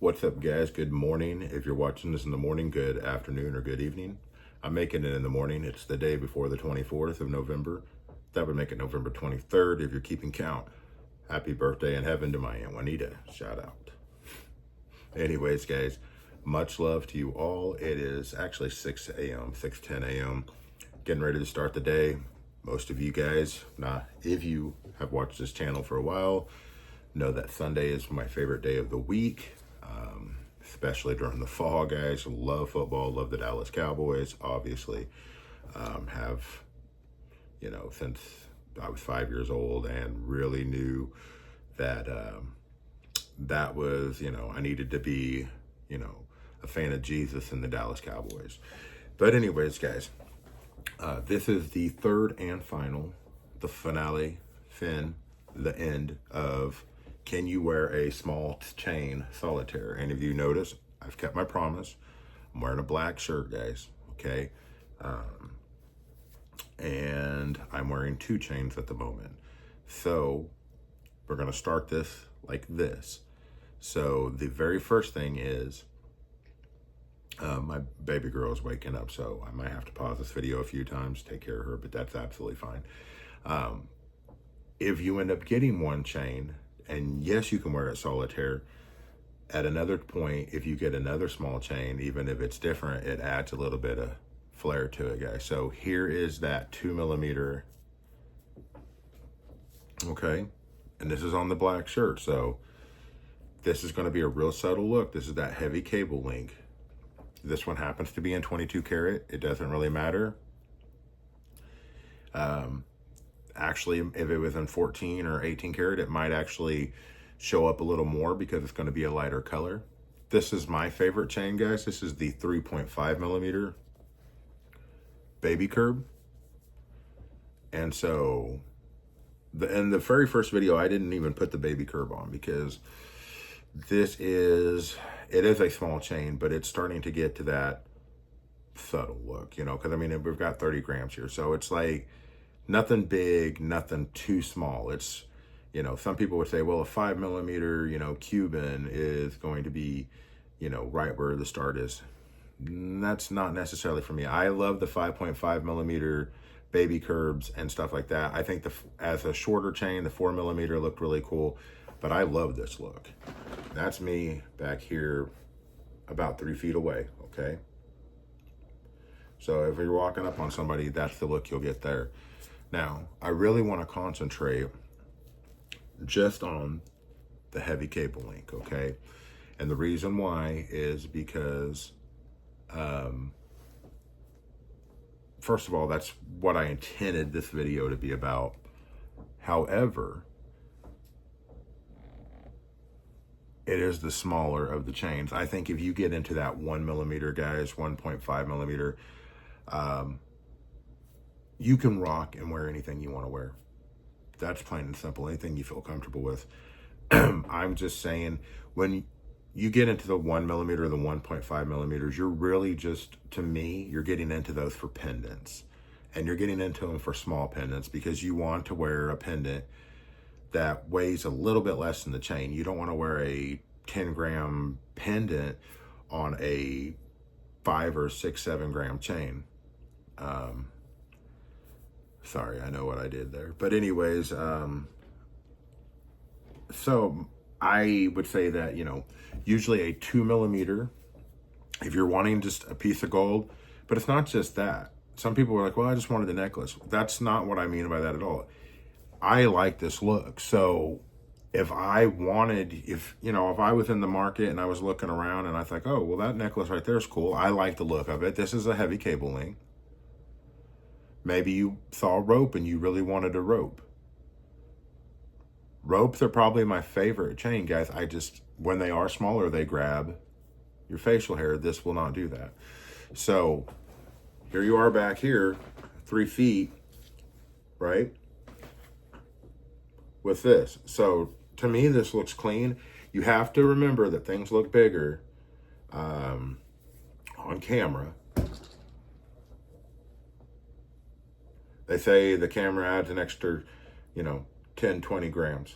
What's up, guys? Good morning. If you're watching this in the morning, good afternoon or good evening. I'm making it in the morning. It's the day before the 24th of November. That would make it November 23rd if you're keeping count. Happy birthday in heaven to my Aunt Juanita. Shout out. Anyways, guys, much love to you all. It is actually 6 a.m., 6:10 a.m. Getting ready to start the day. Most of you guys, if you have watched this channel for a while, know that Sunday is my favorite day of the week. Especially during the fall, guys. Love football, love the Dallas Cowboys, obviously. Have, since I was 5 years old and really knew that that was, I needed to be, a fan of Jesus and the Dallas Cowboys. But anyways, guys, this is the third and final, the finale, the end of Can You Wear a Small Chain Solitaire? And if you notice, I've kept my promise. I'm wearing a black shirt, guys, okay? And I'm wearing 2 chains at the moment. So we're gonna start this like this. So the very first thing is, my baby girl is waking up, so I might have to pause this video a few times, take care of her, but that's absolutely fine. If you end up getting 1 chain, and yes, you can wear it solitaire, at another point, if you get another small chain, even if it's different, it adds a little bit of flair to it, guys. So here is that 2mm, okay? And this is on the black shirt, so this is gonna be a real subtle look. This is that heavy cable link. This one happens to be in 22 karat. It doesn't really matter. Actually, if it was in 14 or 18 karat, it might actually show up a little more because it's going to be a lighter color. This is my favorite chain, guys. This is the 3.5mm baby curb. And so in the very first video, I didn't even put the baby curb on because it is a small chain, but it's starting to get to that subtle look, because I mean, we've got 30 grams here. So it's like nothing big, nothing too small. It's, some people would say, well, a 5mm, Cuban is going to be, right where the start is. That's not necessarily for me. I love the 5.5mm baby curbs and stuff like that. I think as a shorter chain, the 4mm looked really cool, but I love this look. That's me back here about 3 feet away, okay? So if you're walking up on somebody, that's the look you'll get there. Now, I really want to concentrate just on the heavy cable link, okay? And the reason why is because, first of all, that's what I intended this video to be about. However, it is the smaller of the chains. I think if you get into that 1mm, guys, 1.5mm, you can rock and wear anything you want to wear. That's plain and simple, anything you feel comfortable with. I'm just saying, when you get into the 1mm or the 1.5mm, you're really just, to me, you're getting into those for pendants. And you're getting into them for small pendants because you want to wear a pendant that weighs a little bit less than the chain. You don't want to wear a 10-gram pendant on a 5 or 6, 7-gram chain. Sorry, I know what I did there. But anyways, so I would say that, usually a 2mm, if you're wanting just a piece of gold, but it's not just that. Some people are like, well, I just wanted the necklace. That's not what I mean by that at all. I like this look. So if I was in the market and I was looking around and I thought, oh, well, that necklace right there is cool. I like the look of it. This is a heavy cable link. Maybe you saw rope and you really wanted a rope. Ropes are probably my favorite chain, guys. When they are smaller, they grab your facial hair. This will not do that. So here you are back here, 3 feet, right? With this. So to me, this looks clean. You have to remember that things look bigger on camera. They say the camera adds an extra, 10, 20 grams.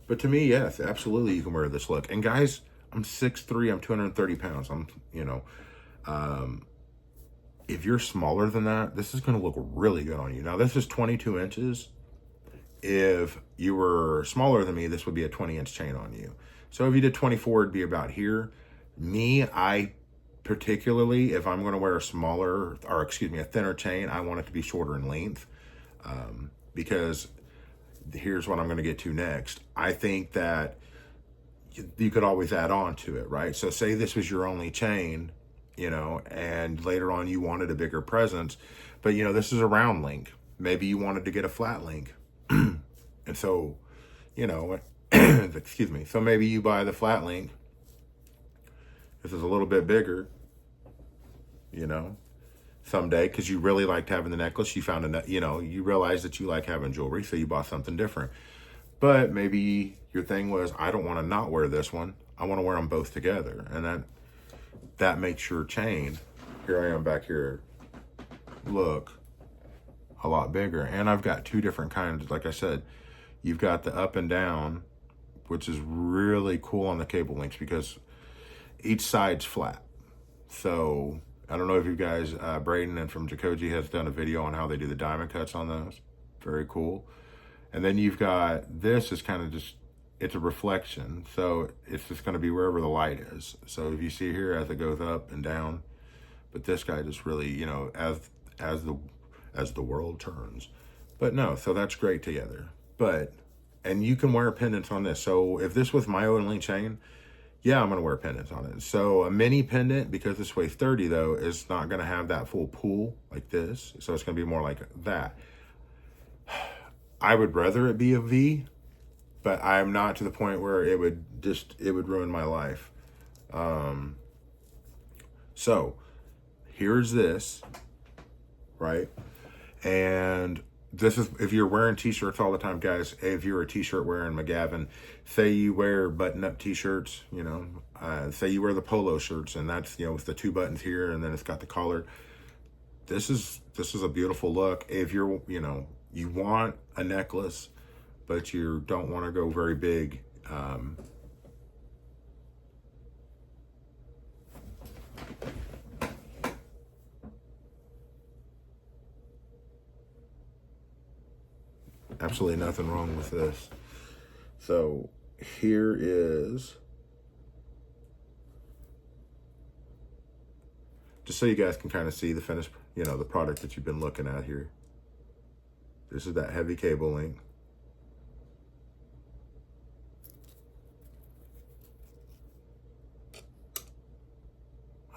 But to me, yes, absolutely, you can wear this look. And guys, I'm 6'3", I'm 230 pounds. If you're smaller than that, this is going to look really good on you. Now, this is 22 inches. If you were smaller than me, this would be a 20-inch chain on you. So if you did 24, it'd be about here. I particularly, if I'm going to wear a thinner chain, I want it to be shorter in length. Because here's what I'm going to get to next. I think that you could always add on to it, right? So say this was your only chain, and later on you wanted a bigger presence, but this is a round link. Maybe you wanted to get a flat link. And so, excuse me. So maybe you buy the flat link. This is a little bit bigger, someday, because you really liked having the necklace. You found you realized that you like having jewelry, so you bought something different. But maybe your thing was, I don't want to not wear this one. I want to wear them both together. And that makes your chain, here I am back here, look a lot bigger. And I've got two different kinds. Like I said, you've got the up and down, which is really cool on the cable links because each side's flat. So I don't know if you guys, Braden and from Jacoji has done a video on how they do the diamond cuts on those. Very cool. And then you've got, this is kind of just, it's a reflection. So it's just going to be wherever the light is. So if you see here as it goes up and down, but this guy just really, as the world turns. But no, so that's great together. And you can wear pendants on this. So if this was my only chain, yeah, I'm going to wear pendants on it. So a mini pendant, because this weighs 30 though, is not going to have that full pull like this. So it's going to be more like that. I would rather it be a V, but I'm not to the point where it would ruin my life. So here's this, right? And this is, if you're wearing t-shirts all the time, guys, if you're a t-shirt wearing McGavin, say you wear button-up t-shirts, say you wear the polo shirts, and that's, with the two buttons here, and then it's got the collar. This is a beautiful look. If you're, you want a necklace, but you don't want to go very big, absolutely nothing wrong with this. So here is, just so you guys can kind of see the finished, the product that you've been looking at here. This is that heavy cable link.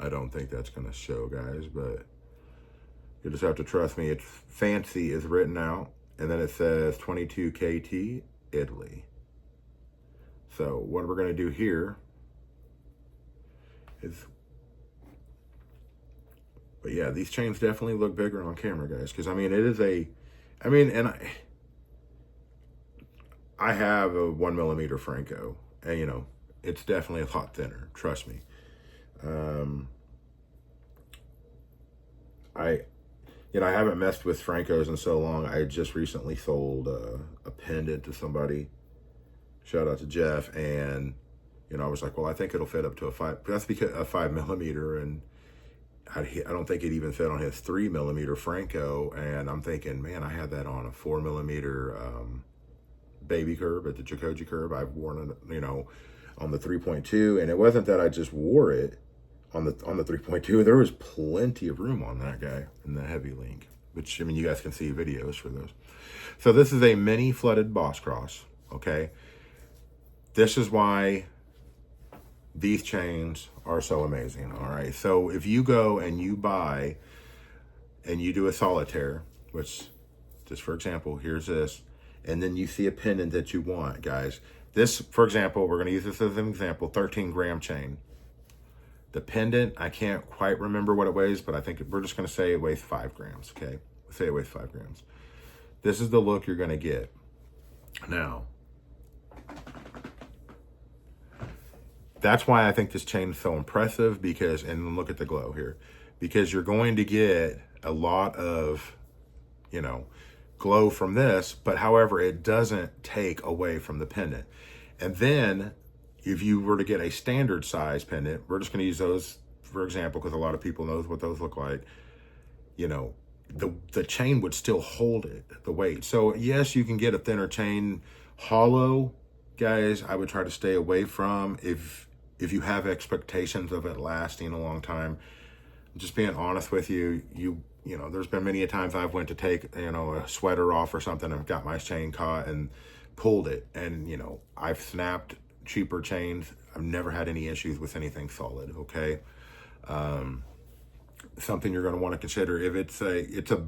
I don't think that's going to show, guys, but you just have to trust me. It's fancy is written out, and then it says 22 KT, Italy. So what we're going to do here is, but yeah, these chains definitely look bigger on camera, guys, because it is and I have a 1mm Franco, and it's definitely a lot thinner, trust me. I haven't messed with Francos in so long. I just recently sold a pendant to somebody. Shout out to Jeff. And, I was like, well, I think it'll fit up to a 5mm. And I don't think it even fit on his 3mm Franco. And I'm thinking, man, I had that on a 4mm baby curb at the Jacoji curb. I've worn it, on the 3.2. And it wasn't that I just wore it on the 3.2. There was plenty of room on that guy in the heavy link, which, you guys can see videos for those. So this is a mini flooded boss cross, okay? This is why these chains are so amazing, all right? So if you go and you buy and you do a solitaire, which, just for example, here's this, and then you see a pendant that you want, guys. This, for example, we're gonna use this as an example, 13-gram chain. The pendant, I can't quite remember what it weighs, but I think we're just going to say it weighs 5 grams, okay? Say it weighs 5 grams. This is the look you're going to get. Now, that's why I think this chain is so impressive, because, and look at the glow here, because you're going to get a lot of, glow from this, but however, it doesn't take away from the pendant. And then if you were to get a standard size pendant, we're just going to use those for example, because a lot of people knows what those look like. You know, the chain would still hold it, the weight. So yes, you can get a thinner chain. Hollow, guys, I would try to stay away from if you have expectations of it lasting a long time. Just being honest with you, you know, there's been many a times I've went to take, you know, a sweater off or something and got my chain caught and pulled it. And, you know, I've snapped cheaper chains. I've never had any issues with anything solid, okay? Something you're going to want to consider if it's a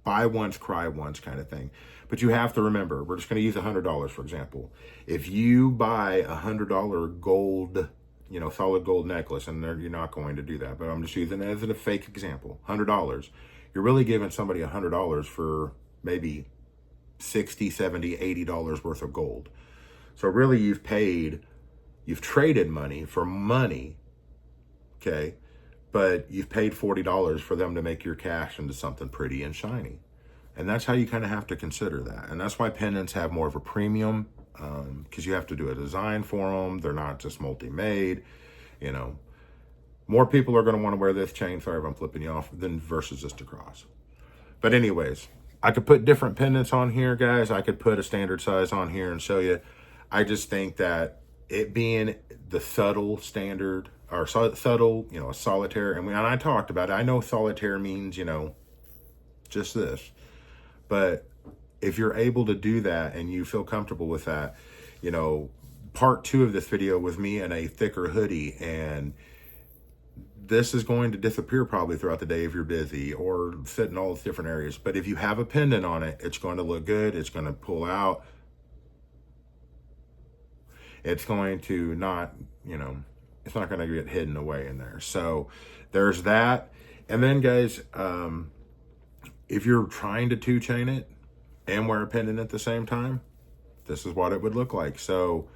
buy once, cry once kind of thing. But you have to remember, we're just going to use $100, for example. If you buy $100 gold, you know, solid gold necklace, and you're not going to do that, but I'm just using it as a fake example, $100. You're really giving somebody $100 for maybe $60, $70, $80 worth of gold. So really you've traded money for money, okay? But you've paid $40 for them to make your cash into something pretty and shiny. And that's how you kind of have to consider that. And that's why pendants have more of a premium, because you have to do a design for them. They're not just multi-made, you know. More people are going to want to wear this chain, sorry if I'm flipping you off, than versus just a cross. But anyways, I could put different pendants on here, guys. I could put a standard size on here and show you. I just think that it being the subtle standard, or subtle, you know, a solitaire, and I talked about it. I know solitaire means, you know, just this. But if you're able to do that and you feel comfortable with that, you know, part 2 of this video was me in a thicker hoodie, and this is going to disappear probably throughout the day if you're busy or sit in all these different areas. But if you have a pendant on it, it's going to look good. It's going to pull out. It's going to not, you know, it's not going to get hidden away in there. So there's that. And then guys, if you're trying to 2-chain it and wear a pendant at the same time, this is what it would look like. So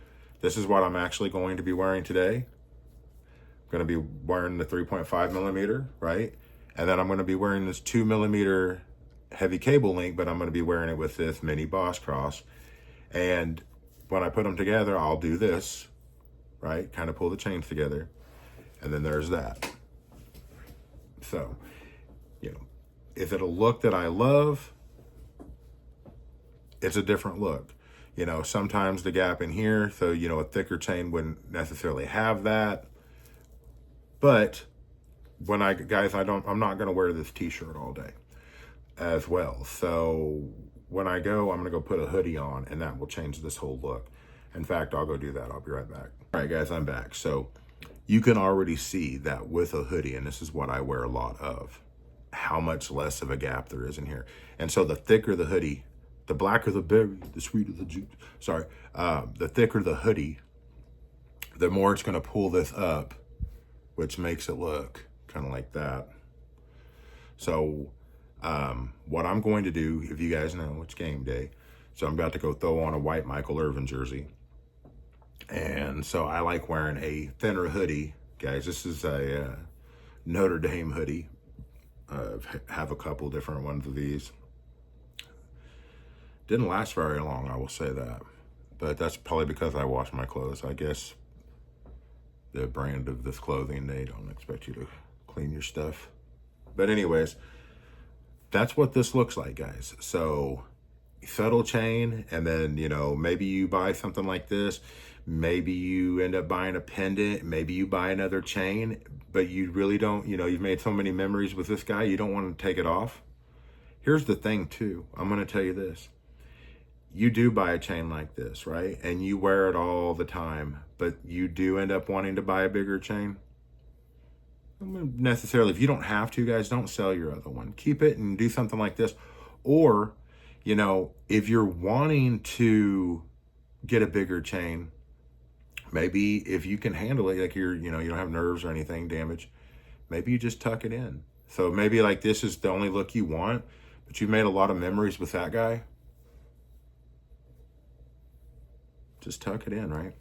this is what I'm actually going to be wearing today. I'm going to be wearing the 3.5 millimeter, right? And then I'm going to be wearing this 2 millimeter heavy cable link, but I'm going to be wearing it with this mini Boss Cross. And when I put them together, I'll do this, right? Kind of pull the chains together. And then there's that. So, you know, is it a look that I love? It's a different look. You know, sometimes the gap in here, so, you know, a thicker chain wouldn't necessarily have that. But when I'm not going to wear this t-shirt all day as well. So when I go, I'm going to go put a hoodie on, and that will change this whole look. In fact, I'll go do that. I'll be right back. All right, guys, I'm back. So you can already see that with a hoodie, and this is what I wear a lot of, how much less of a gap there is in here. And so the thicker the hoodie, the blacker the berry, the sweeter the juice. Sorry, the thicker the hoodie, the more it's going to pull this up, which makes it look kind of like that. So what I'm going to do, if you guys know, it's game day. So I'm about to go throw on a white Michael Irvin jersey. And so I like wearing a thinner hoodie. Guys, this is a Notre Dame hoodie. Have a couple different ones of these. Didn't last very long, I will say that. But that's probably because I wash my clothes. I guess the brand of this clothing, they don't expect you to clean your stuff. But anyways, that's what this looks like, guys. So subtle chain, and then, you know, maybe you buy something like this. Maybe you end up buying a pendant. Maybe you buy another chain, but you really don't, you know, you've made so many memories with this guy, you don't want to take it off. Here's the thing too. I'm going to tell you this. You do buy a chain like this, right? And you wear it all the time, but you do end up wanting to buy a bigger chain. Necessarily, if you don't have to, guys, don't sell your other one. Keep it and do something like this. Or, you know, if you're wanting to get a bigger chain, maybe if you can handle it, like you don't have nerves or anything damage, maybe you just tuck it in. So maybe like this is the only look you want, but you've made a lot of memories with that guy. Just tuck it in, right?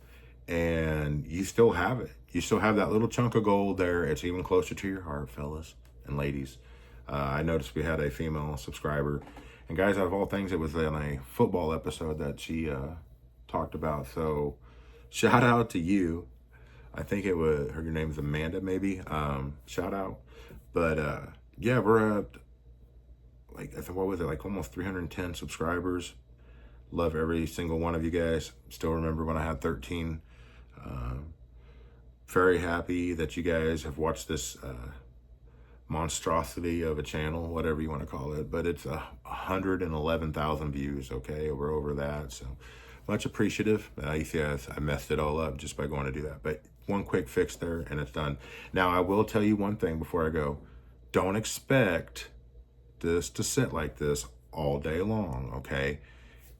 And you still have it. You still have that little chunk of gold there. It's even closer to your heart, fellas and ladies. I noticed we had a female subscriber, And guys, out of all things, it was in a football episode that she talked about. So shout out to you. I think it was her name's Amanda, maybe. Shout out. But yeah, we're at like, I think, what was it, like almost 310 subscribers. Love every single one of you guys. Still remember when I had 13. Very happy that you guys have watched this monstrosity of a channel, whatever you want to call it. But it's 111,000 views. Okay, we're over that. So much appreciative. You see, I messed it all up just by going to do that. But one quick fix there and it's done. Now, I will tell you one thing before I go. Don't expect this to sit like this all day long, okay?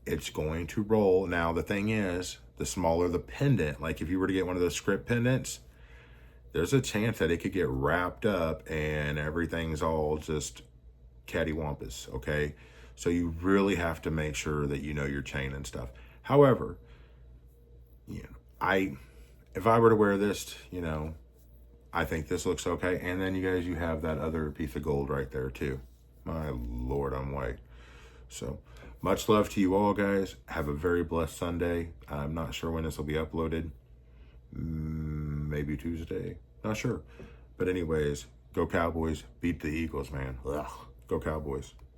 It's going to roll. Now, the thing is, the smaller the pendant, like if you were to get one of those script pendants, there's a chance that it could get wrapped up and everything's all just cattywampus, okay? So you really have to make sure that you know your chain and stuff. However, you know, if I were to wear this, you know, I think this looks okay. And then you guys, you have that other piece of gold right there too. My Lord, I'm white. So much love to you all, guys. Have a very blessed Sunday. I'm not sure when this will be uploaded. Maybe Tuesday. Not sure. But anyways, go Cowboys. Beat the Eagles, man. Ugh. Go Cowboys.